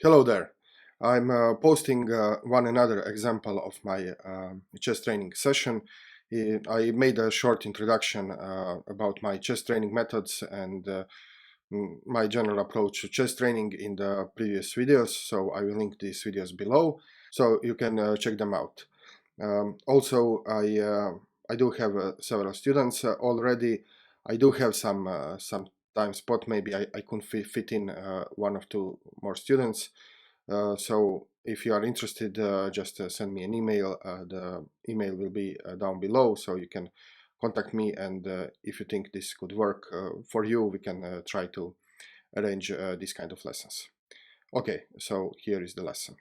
Hello there. I'm posting one another example of my chess training session. I made a short introduction about my chess training methods and my general approach to chess training in the previous videos. So I will link these videos below so you can check them out. Also, I do have several students already. I do have some time spot. Maybe I could fit in one or two more students. So if you are interested, just send me an email. The email will be down below, so you can contact me. And if you think this could work for you, we can try to arrange these kind of lessons. Okay, so here is the lesson.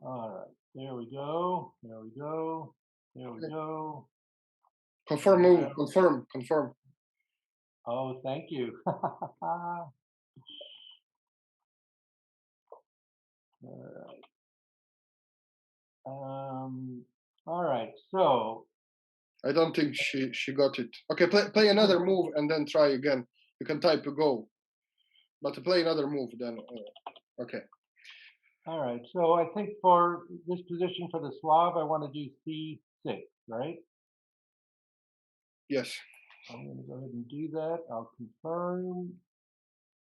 All right, there we go. There we go. There we go. Confirm move. Confirm. Confirm. Oh, thank you. All right. All right. So I don't think she got it. Okay, play another move and then try again. You can type a go, but play another move then. Okay. all right. So I think for this position for the Slav, I want to do C6, right? Yes. I'm going to go ahead and do that. I'll confirm,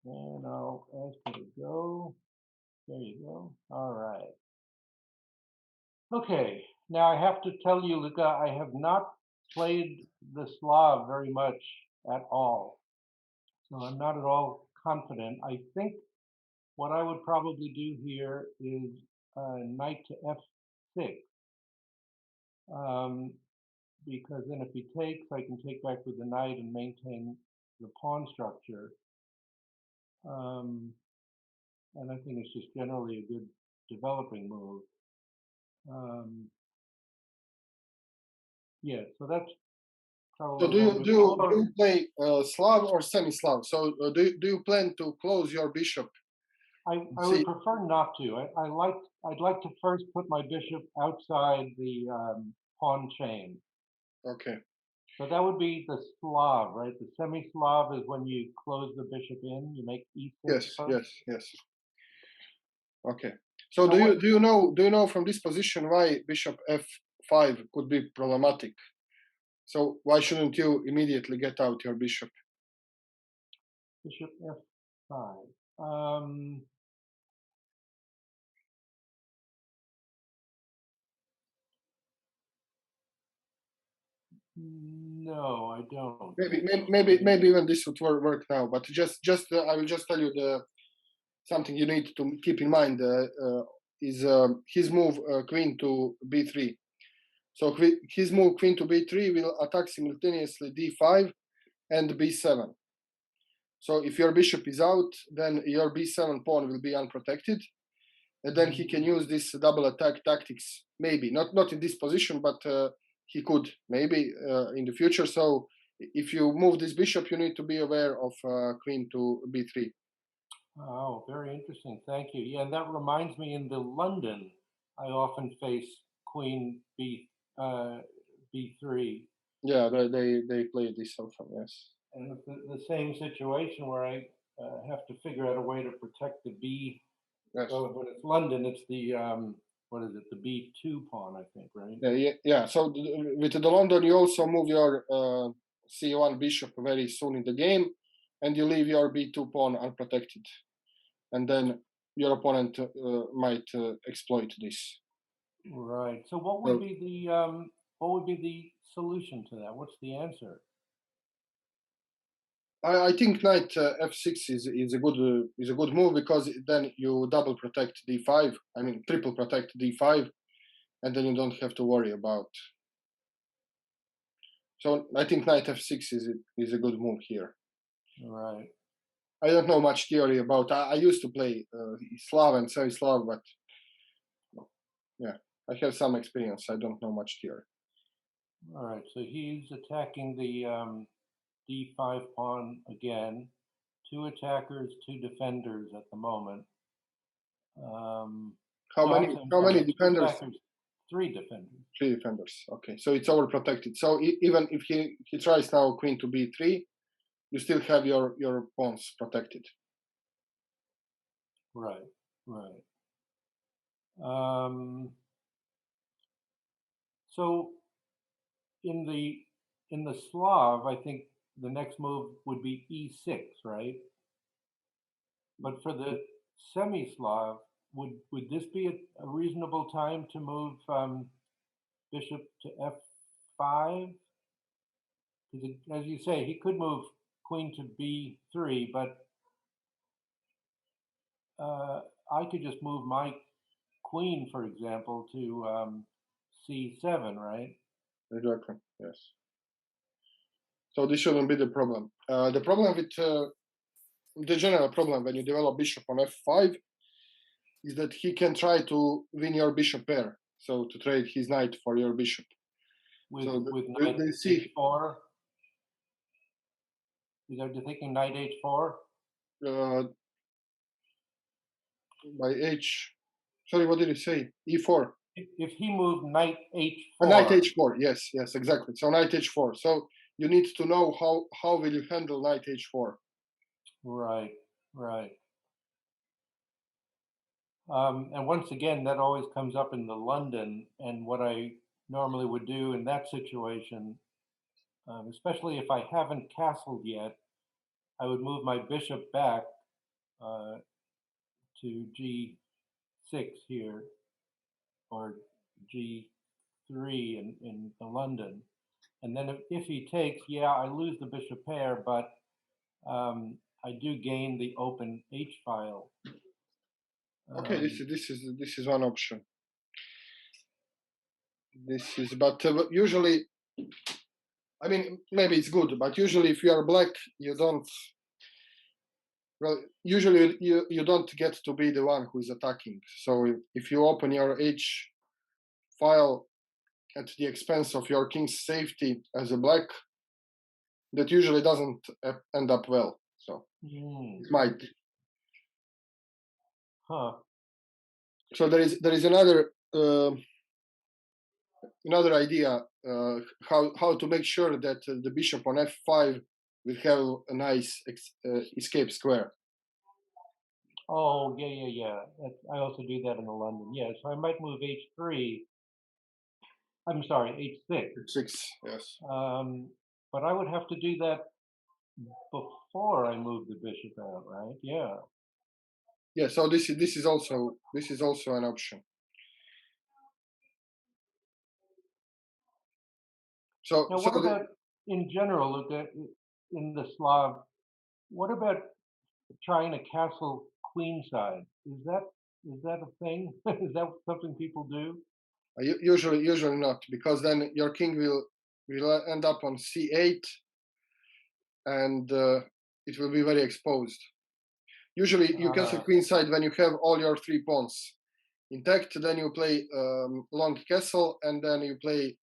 and I'll ask her to go. There you go. All right. Okay. Now I have to tell you, Luca, I have not played the Slav very much at all. So I'm not at all confident. I think what I would probably do here is knight to f6, because then if he takes, I can take back with the knight and maintain the pawn structure. And I think it's just generally a good developing move. Yeah, so that's So probably what I'm doing. do you play Slav or semi-Slav? So do you plan to close your bishop? I would prefer not to. I'd like to first put my bishop outside the pawn chain. Okay. So that would be the Slav, right? The semi-Slav is when you close the bishop in, you make e6 Yes. first. Yes. Yes. Okay. So do you know from this position why bishop f5 could be problematic? So why shouldn't you immediately get out your bishop? Bishop f5. No, I don't. Maybe even this would work now. But I will just tell you the something you need to keep in mind is his move queen to b3. So his move queen to b3 will attack simultaneously d5 and b7. So if your bishop is out, then your b7 pawn will be unprotected, and then he can use this double attack tactics. Maybe not in this position, but he could maybe in the future. So if you move this bishop, you need to be aware of queen to b3. Oh, very interesting. Thank you. Yeah, and that reminds me in the London, I often face queen b3. Yeah, they play this often. Yes. And it's the same situation where I have to figure out a way to protect the b. Yes. So when it's London, it's the what is it? The b2 pawn, I think, right? Yeah. So with the London, you also move your c1 bishop very soon in the game, and you leave your b2 pawn unprotected, and then your opponent might exploit this. Right. So what would be the solution to that? What's the answer? I think knight f6 is a good move because then you double protect d5. I mean triple protect d5, and then you don't have to worry about. So I think knight f6 is a good move here. Right. I don't know much theory about. I used to play Slav and semi-Slav, but yeah, I have some experience. I don't know much theory. All right. So he's attacking the d5 pawn again. Two attackers, two defenders at the moment. How No, many? actually, I'm How sorry. many Two defenders? attackers, three defenders. Three defenders. Okay, so it's overprotected. So even if he tries now queen to b3, you still have your pawns protected. right, right. Um, so in the Slav, I think the next move would be e6, right? But for the semi-Slav, would this be a reasonable time to move bishop to f5? Because as you say, he could move queen to b3, but uh, I could just move my queen, for example, to c7, right? Exactly. Yes. So this shouldn't be the problem. The problem with the general problem when you develop bishop on f5 is that he can try to win your bishop pair. So to trade his knight for your bishop. With So with knight they see h4. Is that you're thinking knight h4? uh, by h. Sorry, what did you say? E4. If he moved knight Knight h4, h4. Yes, yes, exactly. So knight h4. So you need to know how will you handle knight h4. right, right. And once again, that always comes up in the London. And what I normally would do in that situation, especially if I haven't castled yet, I would move my bishop back uh, to g6 here, or g3 in the London. And then if he takes, yeah, I lose the bishop pair, but I do gain the open H file. Okay, this is one option. This is, but usually, I mean, maybe it's good, but usually if you are black, you don't. Well, usually you don't get to be the one who is attacking. So if you open your H file at the expense of your king's safety as a black, that usually doesn't end up well. So it might. Huh. So there is another idea how to make sure that the bishop on f5 will have a nice escape square. Oh, yeah, yeah, yeah. I also do that in the London. Yeah, so I might move H3. I'm sorry, H6. H6, yes. But I would have to do that before I move the bishop out, right? Yeah. Yeah. So this is also an option. So Now, what about in general, Luca, in the Slav? What about trying to castle queenside? Is that a thing? Is that something people do? usually not, because then your king will end up on c8, and it will be very exposed. Usually you castle queenside when you have all your three pawns intact. Then you play long castle, and then you play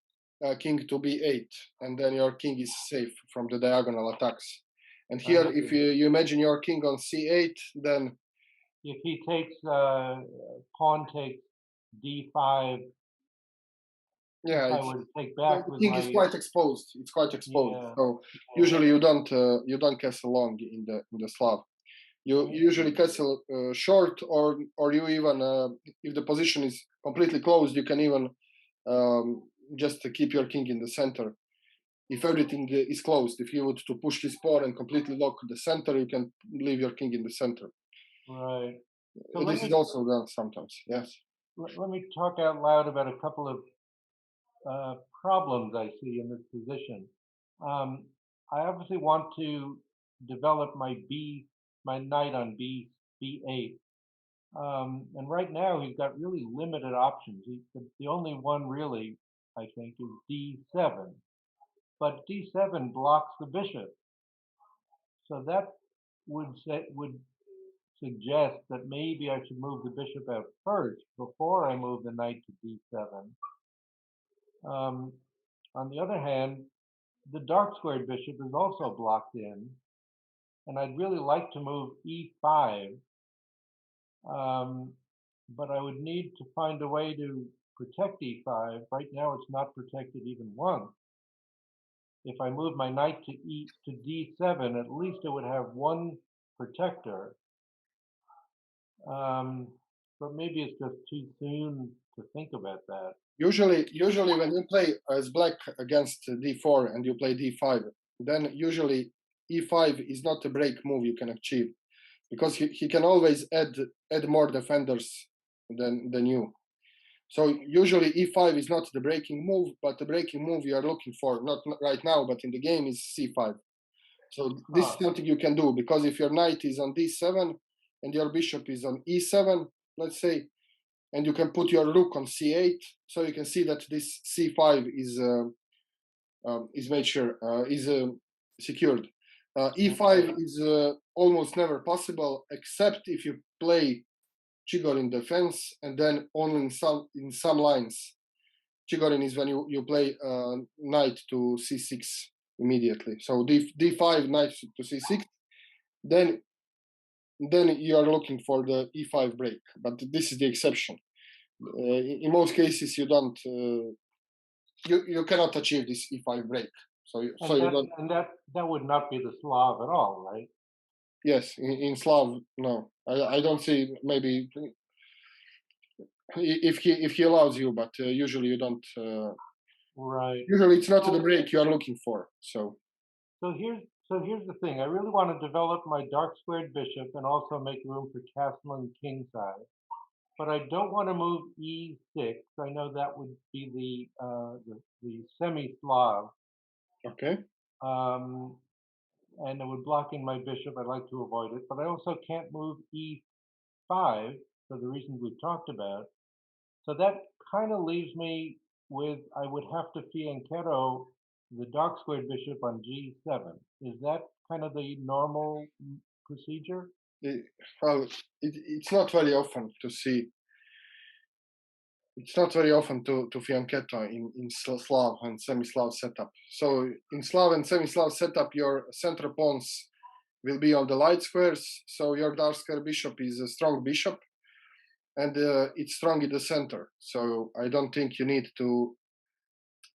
king to b8, and then your king is safe from the diagonal attacks. And here, if you imagine your king on c8, then if he takes pawn takes d5, yeah, if I were to take back the with king my is quite exposed. It's quite exposed. yeah, So yeah. usually you don't castle long in the Slav. You usually castle short, or you even if the position is completely closed, you can even just keep your king in the center. If everything is closed, if you would to push his pawn and completely lock the center, you can leave your king in the center. Right. So This is also done sometimes. Yes. let me talk out loud about a couple of problems I see in this position. Um, I obviously want to develop my knight on b8. And right now he's got really limited options. The only one really, I think, is d7. But d7 blocks the bishop. So that would suggest that maybe I should move the bishop out first before I move the knight to d7. Um, on the other hand, the dark squared bishop is also blocked in, and I'd really like to move e5, but I would need to find a way to protect e5. Right now, it's not protected even once. If I move my knight to d7, at least it would have one protector. Um, but maybe it's just too soon to think about that. Usually when you play as black against d4 and you play d5, then usually e5 is not a break move you can achieve because he can always add more defenders than you. So usually e5 is not the breaking move, but the breaking move you are looking for, not right now, but in the game is c5. So this is Huh. something you can do because if your knight is on d7 and your bishop is on e7, let's say, and you can put your rook on c8, so you can see that this c5 is made sure is secured. E5 Okay. is almost never possible except if you play Chigorin defense and then only in some lines. Chigorin is when you play knight to c6 immediately. So d5 knight to c6, then you are looking for the e5 break. But this is the exception. In most cases, you don't you cannot achieve this e5 break. So And you that don't. and that that would not be the Slav at all, right? Yes, in Slav, no, I don't see. Maybe if he allows you, but usually you don't. Right. Usually it's not the So break you are looking for. So so here's the thing. I really want to develop my dark squared bishop and also make room for castle and king side. But I don't want to move e6. I know that would be the semi-Slav, okay, um, and it would block in my bishop. I'd like to avoid it, but I also can't move e5 for the reasons we've talked about. So that kind of leaves me with I would have to fianchetto the dark squared bishop on g7. Is that kind of the normal procedure? it, well, it's not very often to see. It's not very often to fianchetto in Slav and semi-Slav setup. So in Slav and semi-Slav setup, your center pawns will be on the light squares. So your dark square bishop is a strong bishop, and it's strong in the center. So I don't think you need to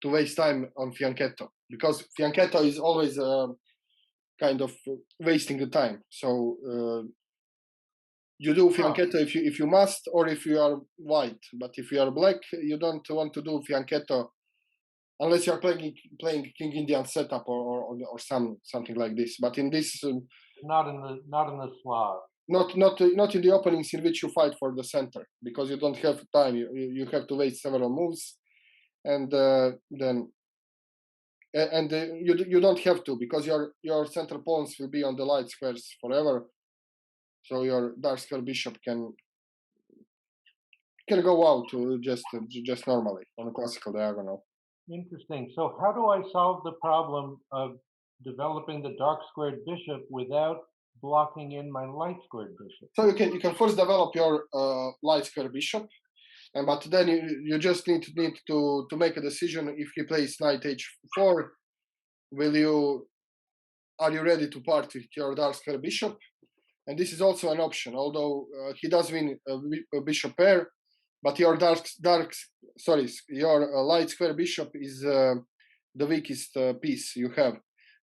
waste time on fianchetto because fianchetto is always kind of wasting the time. So you do Huh. fianchetto if you must or if you are white, but if you are black, you don't want to do fianchetto unless you are playing King Indian setup or something like this. But in this, Not in the Slav. not in the openings in which you fight for the center because you don't have time. You have to wait several moves, and then and you don't have to because your center pawns will be on the light squares forever. So your dark square bishop can go out to just normally on a classical diagonal. Interesting. So how do I solve the problem of developing the dark squared bishop without blocking in my light squared bishop? So you can first develop your light square bishop, and but then you just need to make a decision if he plays knight h4. Will you Are you ready to part with your dark square bishop? And this is also an option, although he does win a bishop pair, but your your light square bishop is the weakest piece you have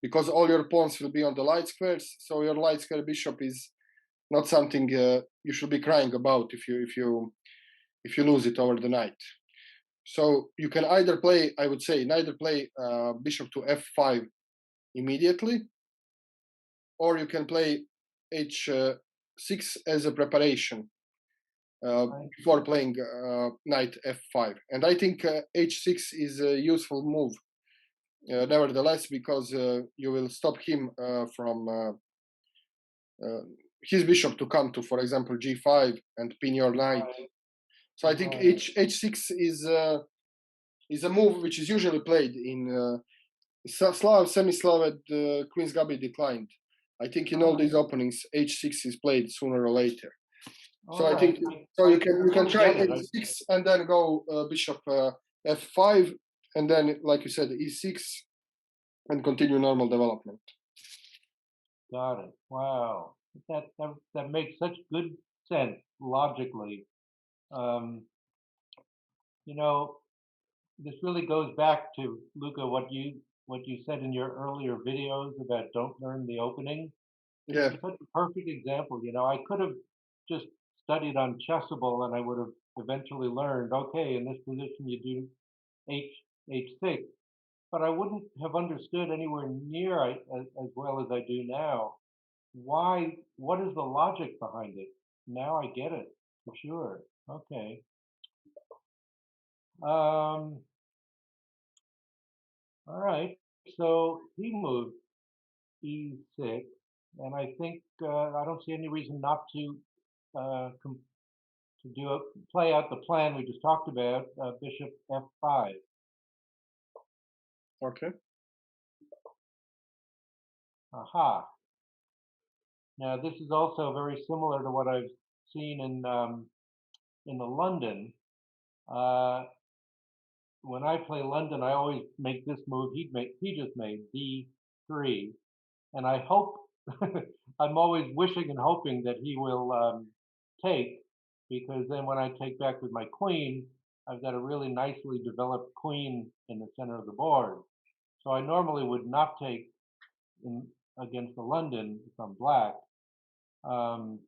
because all your pawns will be on the light squares. So your light square bishop is not something you should be crying about if you lose it over the night. So you can either play, I would say, neither play bishop to f5 immediately, or you can play h6 as a preparation Right. before playing knight f5. And I think h6 is a useful move, nevertheless, because you will stop him from his bishop to come to, for example, g5 and pin your knight. Right. So I think Right. h6 is a move which is usually played in Slav, semi-Slav, and Queen's Gambit declined. I think in all Ah, these openings, h6 is played sooner or later. So all I think right. so. I, You I can you can really try get it. h6 and then go bishop f5, and then, like you said, e6, and continue normal development. Got it. Wow. That makes such good sense logically. Um, you know, this really goes back to Luca what you said in your earlier videos about don't learn the opening. This Yeah, is such a perfect example. I could have just studied on Chessable, and I would have eventually learned, okay, in this position you do H H6, but I wouldn't have understood anywhere near as well as I do now. Why? What is the logic behind it? Now I get it for sure. Okay. All right. So he moved E6, and I think I don't see any reason not to play out the plan we just talked about. Bishop F5. Okay. Aha. Now this is also very similar to what I've seen in the London. When I play London, I always make this move. He just made D3, and I hope I'm always wishing and hoping that he will take, because then when I take back with my queen, I've got a really nicely developed queen in the center of the board. So I normally would not take in against the London if I'm black. Um,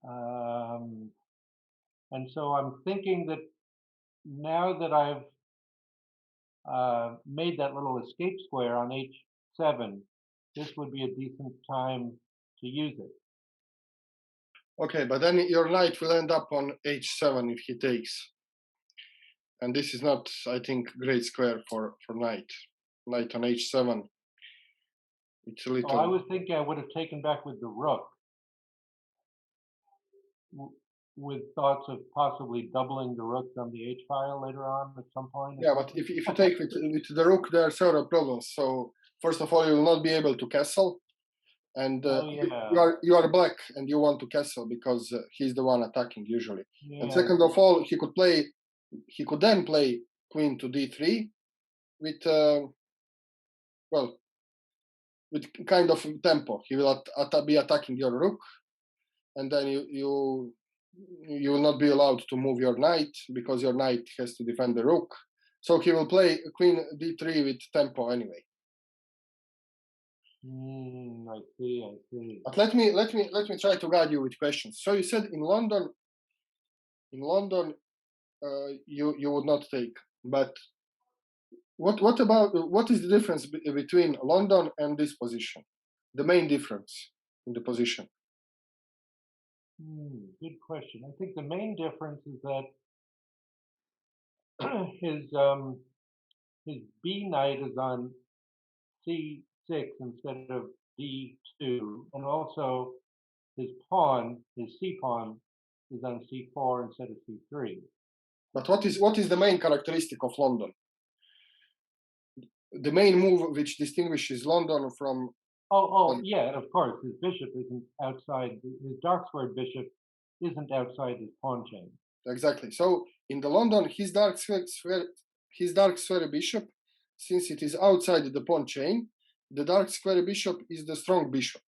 um, and so I'm thinking that now that I've made that little escape square on H7, this would be a decent time to use it. Okay, but then your knight will end up on H7 if he takes. And this is not, I think, great square for knight. Knight on H7. It's a little... So I was thinking I would have taken back with the rook, with thoughts of possibly doubling the rook on the H file later on at some point. Yeah, but if you take with the rook, there are several problems. So first of all, you will not be able to castle, and you are black and you want to castle because he's the one attacking usually. Yeah. And second of all, he could then play queen to D3 with with kind of tempo. He will be attacking your rook, and then you will not be allowed to move your knight because your knight has to defend the rook. So he will play queen D3 with tempo anyway. I see. But let me try to guide you with questions. So you said in London, you would not take, but what is the difference between London and this position? The main difference in the position. Good question. I think the main difference is that his B knight is on C6 instead of D2, and also his C pawn, is on C4 instead of C3. But what is the main characteristic of London? The main move which distinguishes London from... Yeah, of course, his bishop isn't outside, his dark squared bishop isn't outside his pawn chain. Exactly. So in the London, his dark square bishop, since it is outside the pawn chain, the dark square bishop is the strong bishop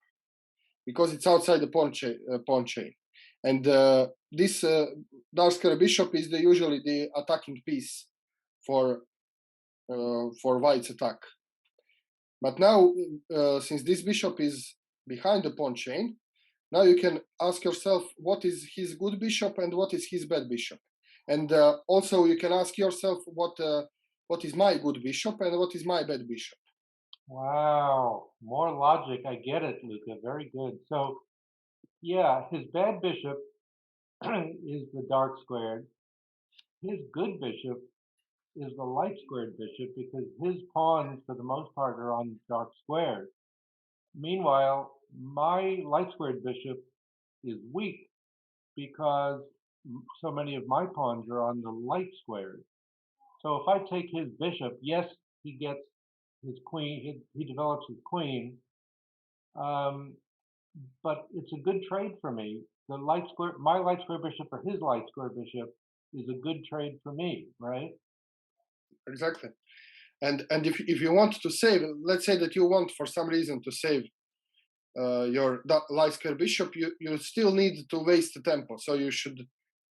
because it's outside the pawn chain. And this dark square bishop is usually the attacking piece for white's attack. But now, since this bishop is behind the pawn chain, now you can ask yourself what is his good bishop and what is his bad bishop. And also you can ask yourself what is my good bishop and what is my bad bishop. Wow, more logic. I get it, Luca. Very good. So, yeah, his bad bishop is the dark squared. His good bishop is the light squared bishop because his pawns, for the most part, are on dark squared. Meanwhile, my light squared bishop is weak because so many of my pawns are on the light squared. So if I take his bishop, yes, he gets his queen, he develops his queen, but it's a good trade for me. My light square bishop or his light square bishop is a good trade for me, right? Exactly. And if you want to save, let's say that you want for some reason to save your light square bishop, you still need to waste the tempo. So you should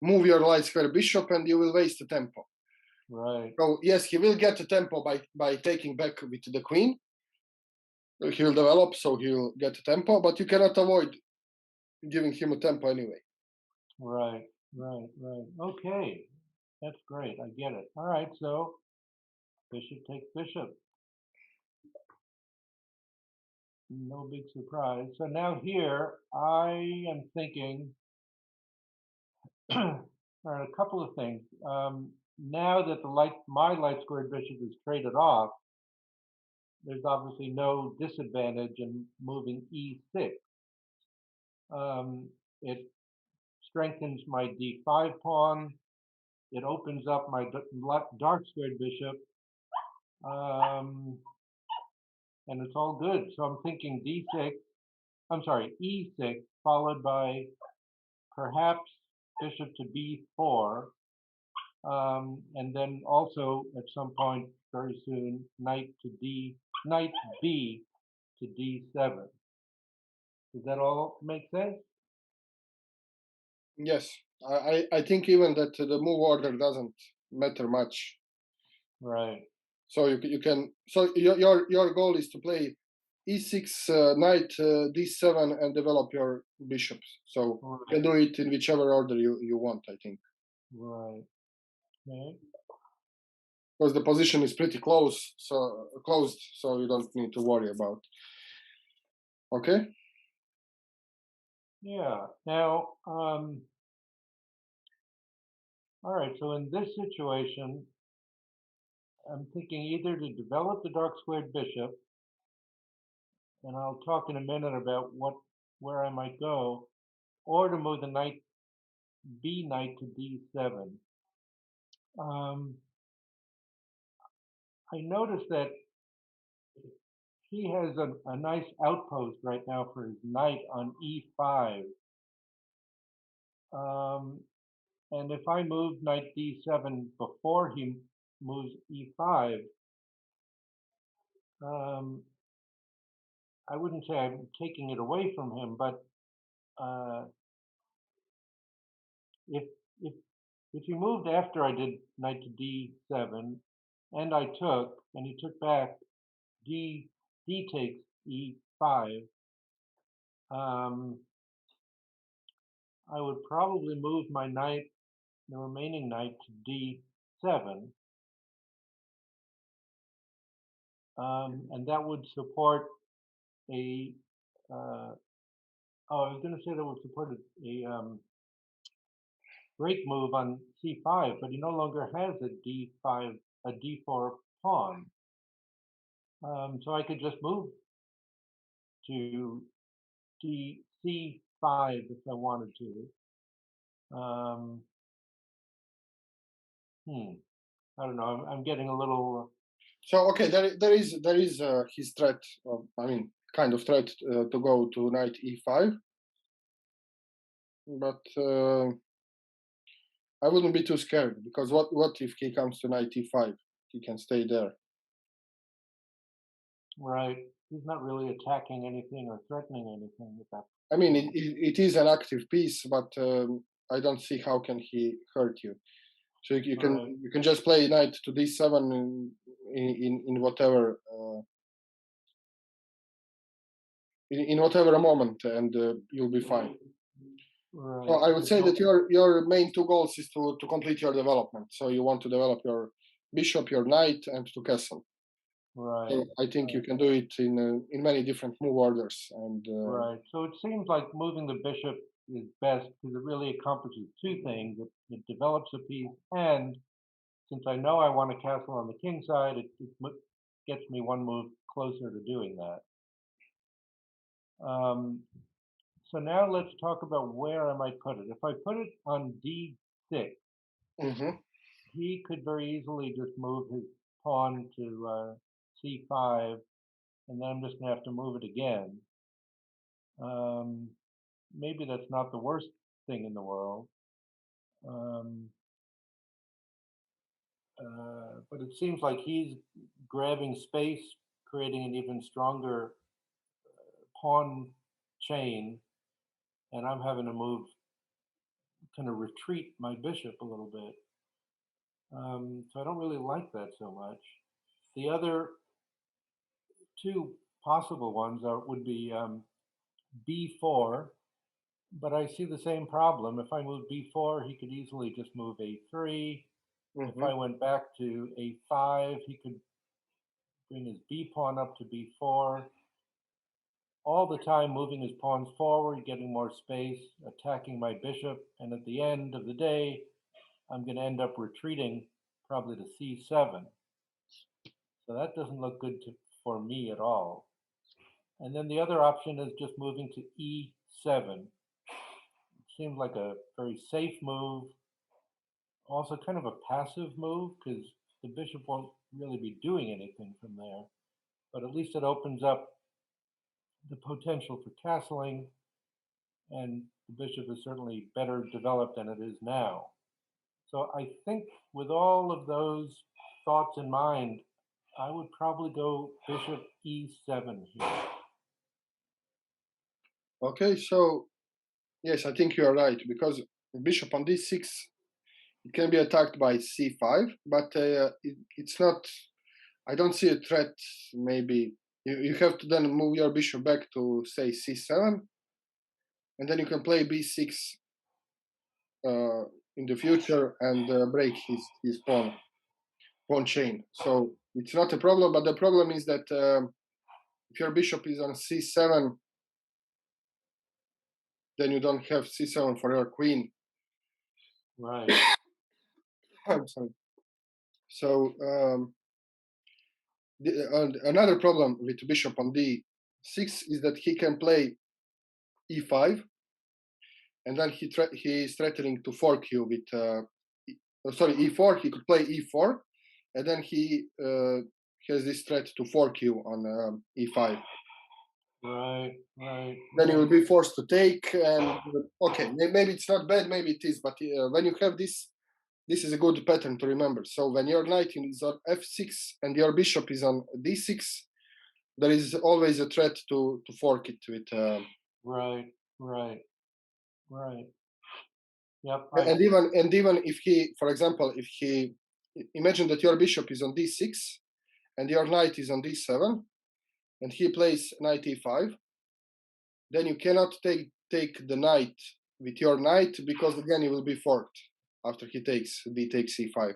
move your light square bishop and you will waste the tempo. Right. So yes, he will get the tempo by taking back with the queen. He will develop, so he will get the tempo, but you cannot avoid giving him a tempo anyway. Right, right, right. Okay, that's great. I get it. All right, so bishop takes bishop. No big surprise. So now here I am thinking, all right, a couple of things. Now that my light squared bishop is traded off, there's obviously no disadvantage in moving e6. It strengthens my d5 pawn. It opens up my dark squared bishop. Um, and it's all good. So I'm thinking e6, followed by perhaps bishop to b4, and then also at some point very soon, knight b to d7. Does that all make sense? Yes, I think even that the move order doesn't matter much. Right. So you can so your goal is to play e6, knight d7, and develop your bishops. So you can do it in whichever order you want, I think. Right. Okay. Because the position is pretty closed, so you don't need to worry about. Okay. Yeah. Now, all right. So in this situation, I'm thinking either to develop the dark squared bishop, and I'll talk in a minute about where I might go, or to move the knight to d7. I noticed that he has a nice outpost right now for his knight on e5. And if I move knight d7 before he moves e5, I wouldn't say I'm taking it away from him, but uh, if if if he moved after I did knight to d7, and he took back, d takes e5, I would probably move the remaining knight to d7, and that would support a. I was going to say that would support a break move on c5, but he no longer has a d4 pawn. So I could just move to c5 if I wanted to. I don't know. I'm getting a little. So okay, there is his threat. I mean, kind of threat to go to knight e5, but I wouldn't be too scared, because what if he comes to knight e5? He can stay there. Right. He's not really attacking anything or threatening anything with that. I mean, it is an active piece, but I don't see how can he hurt you. So you can just play knight to d7 in whatever in whatever moment, and you'll be fine. Right. So I would say that your main two goals is to complete your development. So you want to develop your bishop, your knight, and to castle. Right. So I think you can do it in many different move orders. And right. So it seems like moving the bishop is best because it really accomplishes two things. It develops a piece, and since I know I want a castle on the king side, it gets me one move closer to doing that. So now let's talk about where I might put it. If I put it on d6, he could very easily just move his pawn to c5, and then I'm just going to have to move it again. Maybe that's not the worst thing in the world. But it seems like he's grabbing space, creating an even stronger pawn chain, and I'm having to kind of retreat my bishop a little bit. So I don't really like that so much. The other two possible ones would be b4, but I see the same problem. If I move b4, he could easily just move a3. If Hmm. I went back to a5, he could bring his b pawn up to b4. All the time moving his pawns forward, getting more space, attacking my bishop, and at the end of the day, I'm going to end up retreating probably to c7. So that doesn't look good for me at all. And then the other option is just moving to e7. It seems like a very safe move, also kind of a passive move because the bishop won't really be doing anything from there. But at least it opens up the potential for castling, and the bishop is certainly better developed than it is now. So I think with all of those thoughts in mind, I would probably go bishop e7 here. Okay, so yes, I think you are right because bishop on d6 it can be attacked by c5, but it's not. I don't see a threat. Maybe you have to then move your bishop back to say c7, and then you can play b6 uh, in the future and break his pawn chain. So it's not a problem, but the problem is that if your bishop is on c7, then you don't have c7 for your queen. Right. I'm sorry. So another problem with bishop on d6 is that he can play e5, and then he is threatening to fork you with sorry, e4. He could play e4, and then he has this threat to fork you on e5. Right, right, Then you will right. be forced to take, and okay, maybe it's not bad, maybe it is, but when you have this is a good pattern to remember. So when your knight is on f6 and your bishop is on d6, there is always a threat to fork it with. Right, right, right. Yep, And even if he, for example, if he imagine that your bishop is on d6 and your knight is on d7, and he plays knight e5, then you cannot take the knight with your knight because again he will be forked after he takes d takes e5.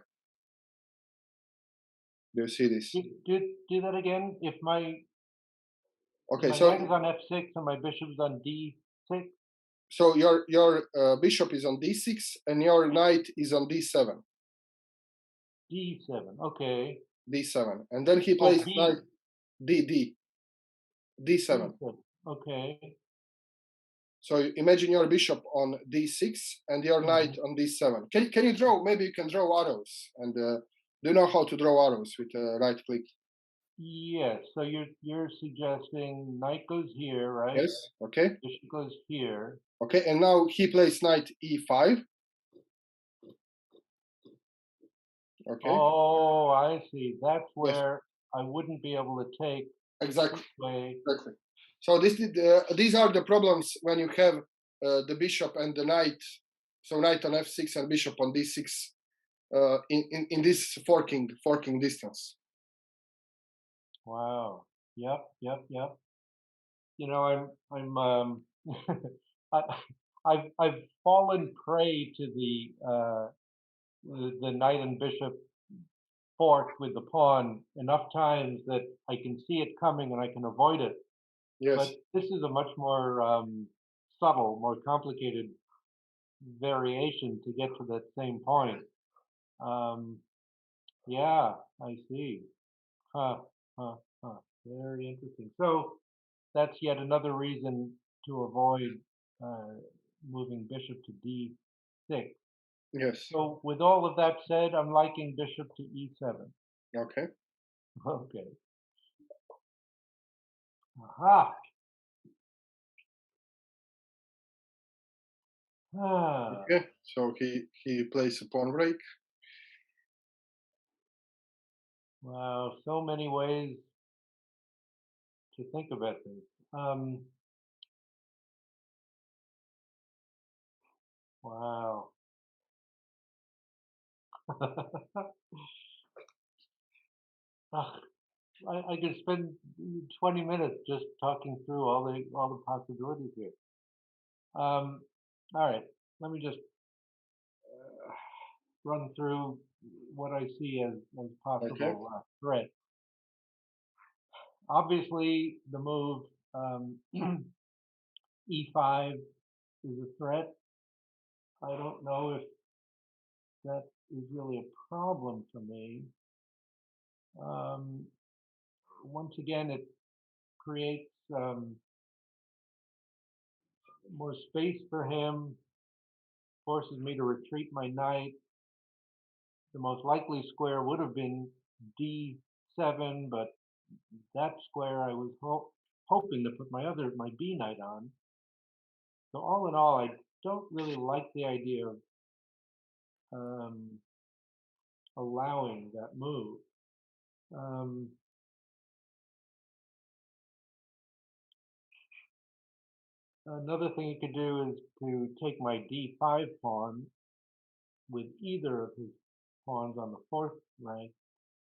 Do you see this? do that again. If Okay, my knight is on f6 and my bishop is on d6, so your bishop is on d6 and your knight is on d7, d7. Okay. d7, and then he Oh, plays knight d7. d7. Okay. So imagine your bishop on d6 and your knight on d7. Can you draw? Maybe you can draw arrows. And do you know how to draw arrows with right click? Yes. So you're suggesting knight goes here, right? Yes. Okay. Bishop goes here. Okay. And now he plays knight e5. Okay. Oh, I see. That's Yes. where I wouldn't be able to take Exactly. this way. Exactly. So these are the problems when you have the bishop and the knight. So knight on f6 and bishop on d6 in this forking distance. Wow. Yep, yep, yep. I'm I, I've fallen prey to the knight and bishop fork with the pawn enough times that I can see it coming and I can avoid it. Yes. But this is a much more subtle, more complicated variation to get to that same point. Um, yeah, I see. Huh, huh, huh. Very interesting. So that's yet another reason to avoid uh, moving bishop to d6. Yes. So with all of that said, I'm liking bishop to e7. Okay. Okay. Aha. Ah. Okay. So he plays a pawn break. Wow. So many ways to think about this. Wow. Ah, I could spend 20 minutes just talking through all the possibilities here. Um, all right, let me just run through what I see as Okay. possible threats. Obviously, the move e5 is a threat. I don't know if that is really a problem for me. Um, Once again, it creates more space for him, forces me to retreat my knight. The most likely square would have been d7, but that square I was hoping to put my b knight on. So all in all, I don't really like the idea of um, allowing that move. Um, Another thing he could do is to take my d5 pawn with either of his pawns on the fourth rank,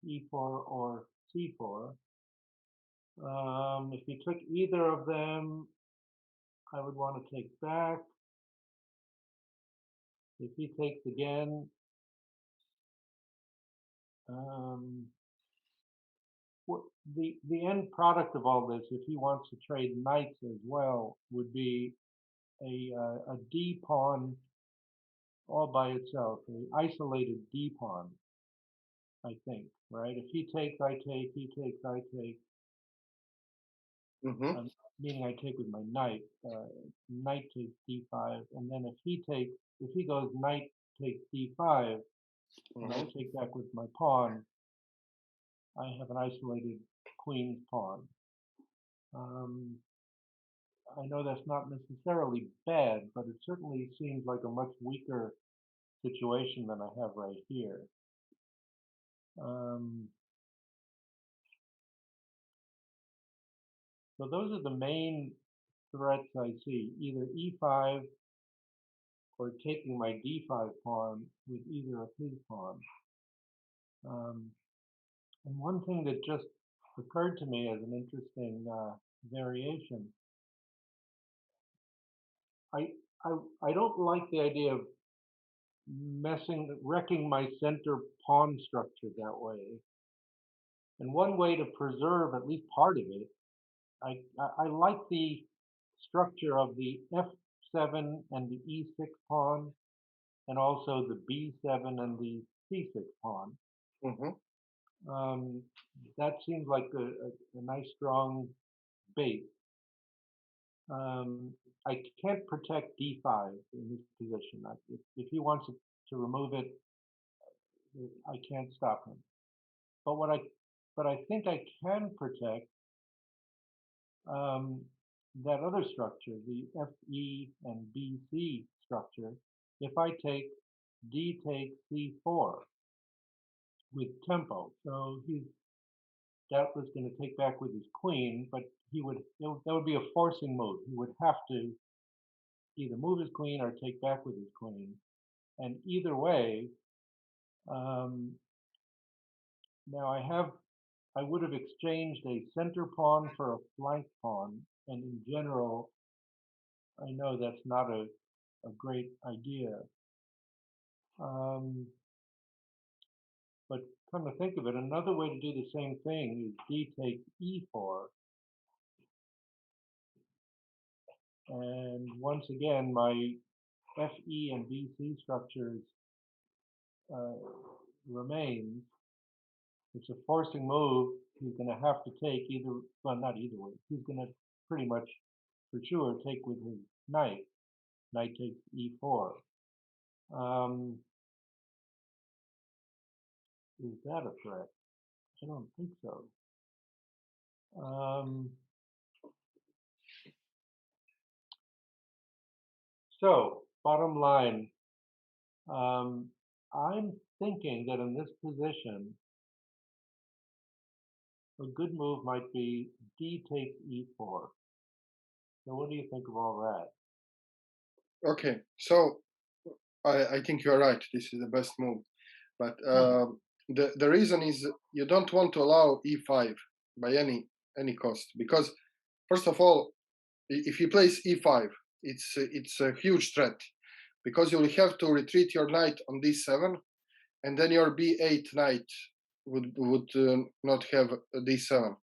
e4 or c4. If he took either of them, I would want to take back. If he takes again, um, the end product of all this, if he wants to trade knights as well, would be a d pawn all by itself, an isolated d pawn, I think, right? If he takes, I take, he takes, I take, Mm-hmm. meaning I take with my knight. Knight takes d5, and then if he goes knight takes d5, and I Mm-hmm. take back with my pawn, I have an isolated queen's pawn. Um, I know that's not necessarily bad, but it certainly seems like a much weaker situation than I have right here. Um, so those are the main threats I see, either e5 or taking my d5 pawn with either of his pawns. Um, and one thing that just occurred to me as an interesting variation, I, I don't like the idea of wrecking my center pawn structure that way. And one way to preserve at least part of it, I like the structure of the f7 and the e6 pawn, and also the b7 and the c6 pawn. Mm-hmm. Um, that seems like a nice strong base. Um, I can't protect d5 in this position. If he wants to remove it, I can't stop him. But but I think I can protect um, that other structure, the FE and BC structure, if I take D takes C4 with tempo. So he's doubtless going to take back with his queen, but that would be a forcing move. He would have to either move his queen or take back with his queen. And either way, um, now I would have exchanged a center pawn for a flank pawn, and in general, I know that's not a great idea. Um, but come to think of it, another way to do the same thing is d takes e4. And once again, my FE and BC structures uh, remain. It's a forcing move. He's going to have to take either, well, not either way. He's going to pretty much, for sure, take with his knight. Knight takes e4. Um, is that a threat? I don't think so. Um, so, bottom line, um, I'm thinking that in this position, a good move might be d takes e4. So what do you think of all that? Okay. So I think you're right. This is the best move. But the reason is you don't want to allow e5 by any cost, because first of all, if he plays e5, it's a huge threat because you will have to retreat your knight on d7, and then your b8 knight would not have a d7.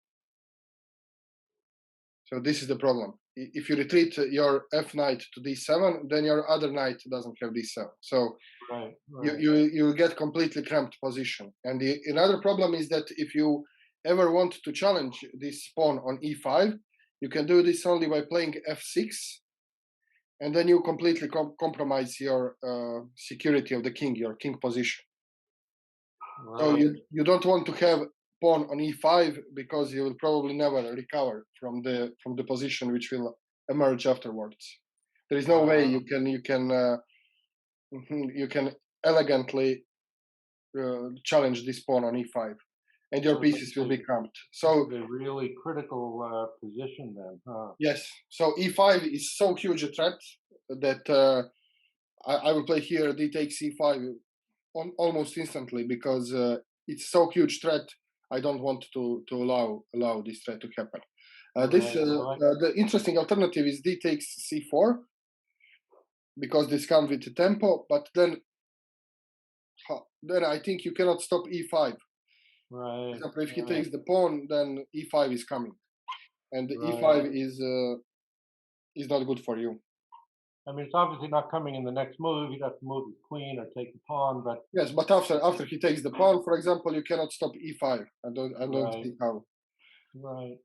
So this is the problem. If you retreat your f knight to d7, then your other knight doesn't have d7. So Right. you get completely cramped position. And another problem is that if you ever want to challenge this pawn on e5, you can do this only by playing f6, and then you completely compromise your security of the king, your king position. Right. So you don't want to have pawn on e5 because you will probably never recover from the position which will emerge afterwards. There is no way you can elegantly challenge this pawn on e5, and your pieces will be cramped. So a really critical position then, huh? yes, so e5 is so huge a threat that I will play here d takes e5 almost instantly because it's so huge threat. I don't want to allow this threat to happen. The interesting alternative is d takes c4 because this comes with the tempo, but then I think you cannot stop e5. Right. For example, if he takes the pawn, then e5 is coming, and e5 is not good for you. I mean, it's obviously not coming in the next move. He'd have to move his queen or take the pawn, but yes, but after he takes the pawn, for example, you cannot stop e5. I don't see how. Right.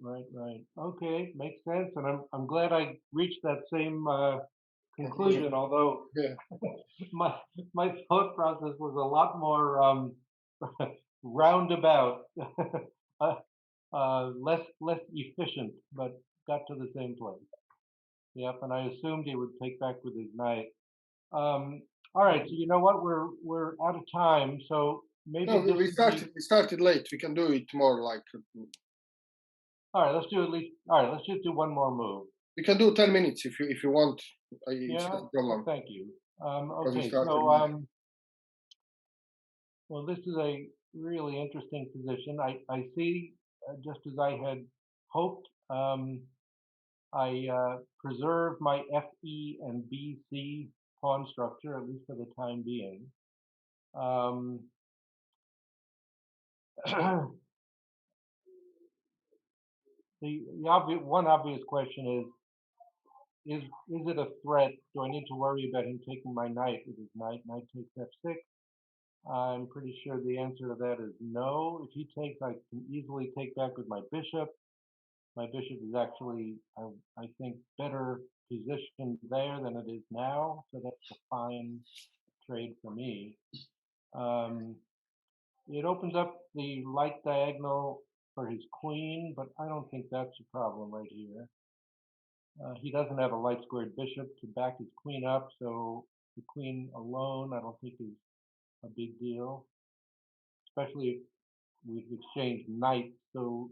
Okay, makes sense, and I'm glad I reached that same conclusion. Although my thought process was a lot more roundabout, less efficient, but got to the same place. Yep, and I assumed he would take back with his knight. All right, so you know what? We're out of time, so maybe No, we started late. We can do it more like. All right, let's do at least. All right, let's just do one more move. We can do 10 minutes if you want. It's Yeah. not a problem. Oh, thank you. Okay, so well, this is a really interesting position. I see, just as I had hoped. I preserve my FE and BC pawn structure, at least for the time being. One obvious question is it a threat? Do I need to worry about him taking my knight with his knight? Knight takes f6. I'm pretty sure the answer to that is no. If he takes, I can easily take back with my bishop. My bishop is actually, I think, better positioned there than it is now, so that's a fine trade for me. It opens up the light diagonal for his queen, but I don't think that's a problem right here. He doesn't have a light squared bishop to back his queen up, so the queen alone I don't think is a big deal, especially if we've exchanged knights, so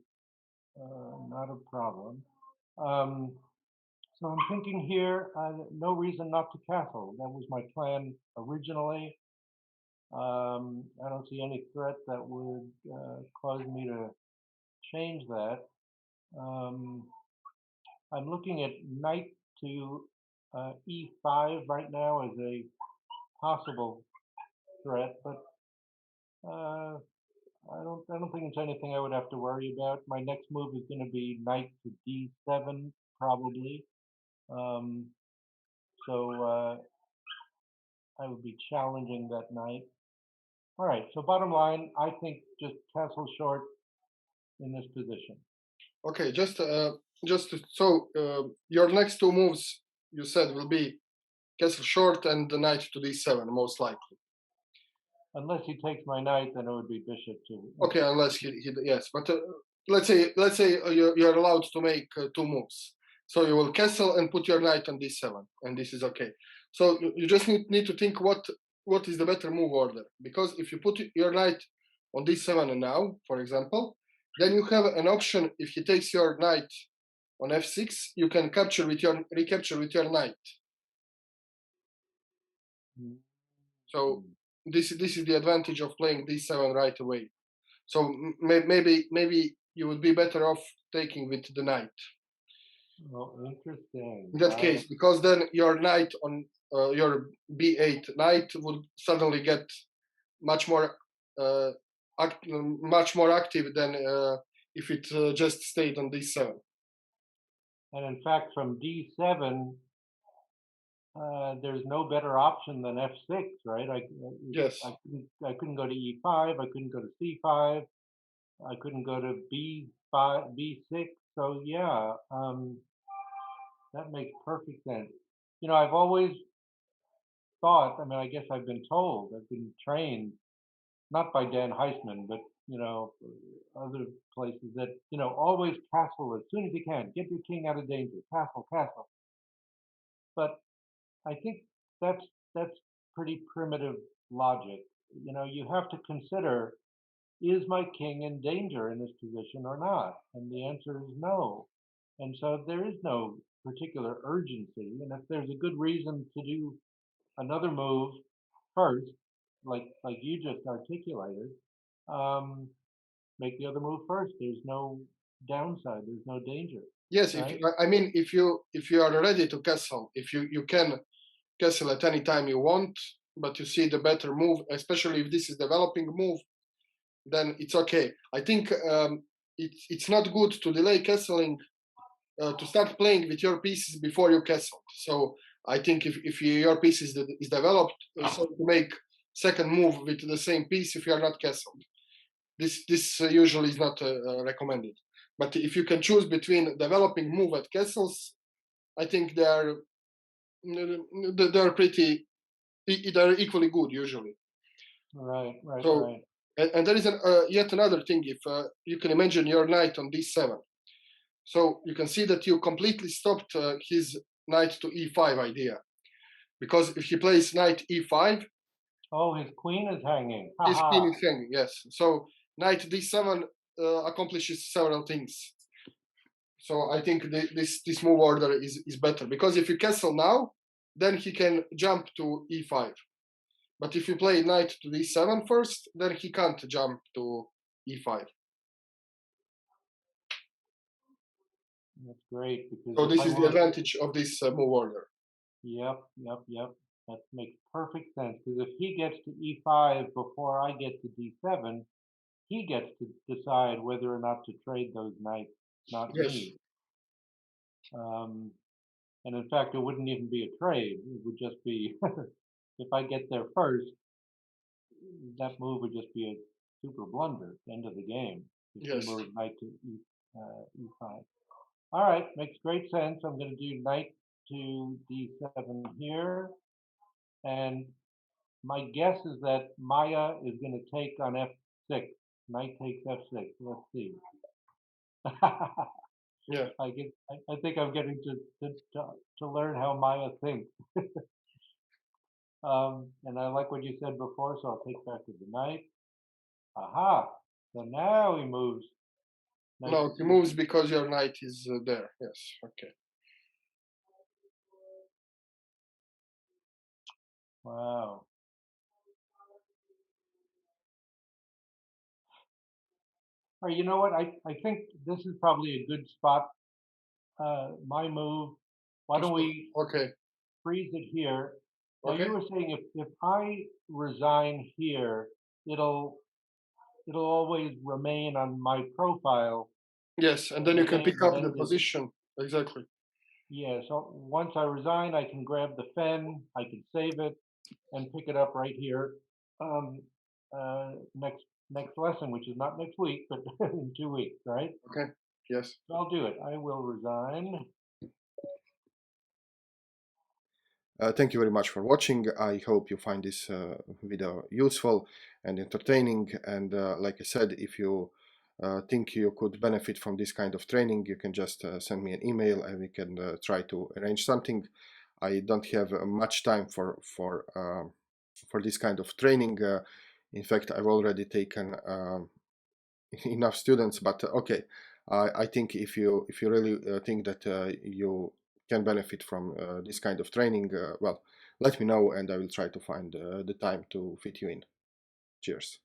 not a problem. So I'm thinking here, no reason not to castle. That was my plan originally. I don't see any threat that would cause me to change that. I'm looking at knight to e5 right now as a possible threat, but I don't think it's anything I would have to worry about. My next move is going to be knight to d7 probably. So I would be challenging that knight. All right, so bottom line, I think just castle short in this position. Okay, so your next two moves you said will be castle short and the knight to d7 most likely. Unless he takes my knight, then it would be bishop to. Okay, unless he yes, but let's say you're allowed to make two moves. So you will castle and put your knight on d7, and this is okay. So you just need to think what is the better move order, because if you put your knight on d7 now, for example, then you have an option. If he takes your knight on f6, you can recapture with your knight. So this is the advantage of playing d7 right away. So maybe you would be better off taking with the knight. Oh, interesting. in that case, because then your knight on your b8 knight would suddenly get much more much more active than if it just stayed on d7. And in fact, from d7, there's no better option than f6, right? Yes. I couldn't go to e5. I couldn't go to c5. I couldn't go to b5, b6. So yeah, that makes perfect sense. You know, I've always thought. I mean, I guess I've been told. I've been trained not by Dan Heisman, but you know, other places that always castle as soon as you can. Get your king out of danger. Castle, castle. But I think that's that's pretty primitive logic. You know, you have to consider, is my king in danger in this position or not? And the answer is no. And so there is no particular urgency. And if there's a good reason to do another move first, like you just articulated, um, make the other move first. There's no downside. There's no danger, Yes, if right? I mean if you are ready to castle, if you can castle at any time you want, but you see the better move, especially if this is developing move, then it's okay. I think it's not good to delay castling, to start playing with your pieces before you castle. So I think if your piece is developed, so to make second move with the same piece if you are not castled. This usually is not recommended. But if you can choose between developing move at castles, I think they're pretty they're equally good usually. Right, right, So right. and there is yet another thing. If you can imagine your knight on d7, so you can see that you completely stopped his knight to e5 idea, because if he plays knight e5, Oh, his queen is hanging. his queen Haha. is hanging. Yes, so knight d7 accomplishes several things. So I think this move order is better, because if you castle now, then he can jump to e5. But if you play knight to d7 first, then he can't jump to e5. That's great because So if this I is the want, advantage of this move order. yep, yep, yep. That makes perfect sense because if he gets to e5 before I get to d7, he gets to decide whether or not to trade those knights, not Yes, me. Um, and in fact, it wouldn't even be a trade. It would just be if I get there first, that move would just be a super blunder. End of the game. If he yes, moves knight to e5. All right, makes great sense. I'm going to do knight to d7 here, and my guess is that Maya is going to take on f6. Knight takes f6. Let's see. yeah. I think I'm getting to learn how Maya thinks. And I like what you said before, so I'll take back to the knight. Aha! So now he moves knight No, to he e. moves because your knight is there. Yes, okay. Wow. All right, you know what? I think this is probably a good spot. My move. Why To don't stop. we Okay, freeze it here? Now okay. you were saying if I resign here, it'll it'll always remain on my profile Yes, and as then a you can game pick that up the ended. position. Exactly. Yeah, so once I resign, I can grab the fen, I can save it, and pick it up right here. Um, next lesson, which is not next week, but in 2 weeks, right? Okay. Yes. So I'll do it. I will resign. Thank you very much for watching. I hope you find this video useful and entertaining. And like I said, if you think you could benefit from this kind of training, you can just send me an email and we can try to arrange something. I don't have much time for this kind of training. In fact, I've already taken enough students, but okay. I think if you really think that you can benefit from this kind of training, well, let me know and I will try to find the time to fit you in. Cheers.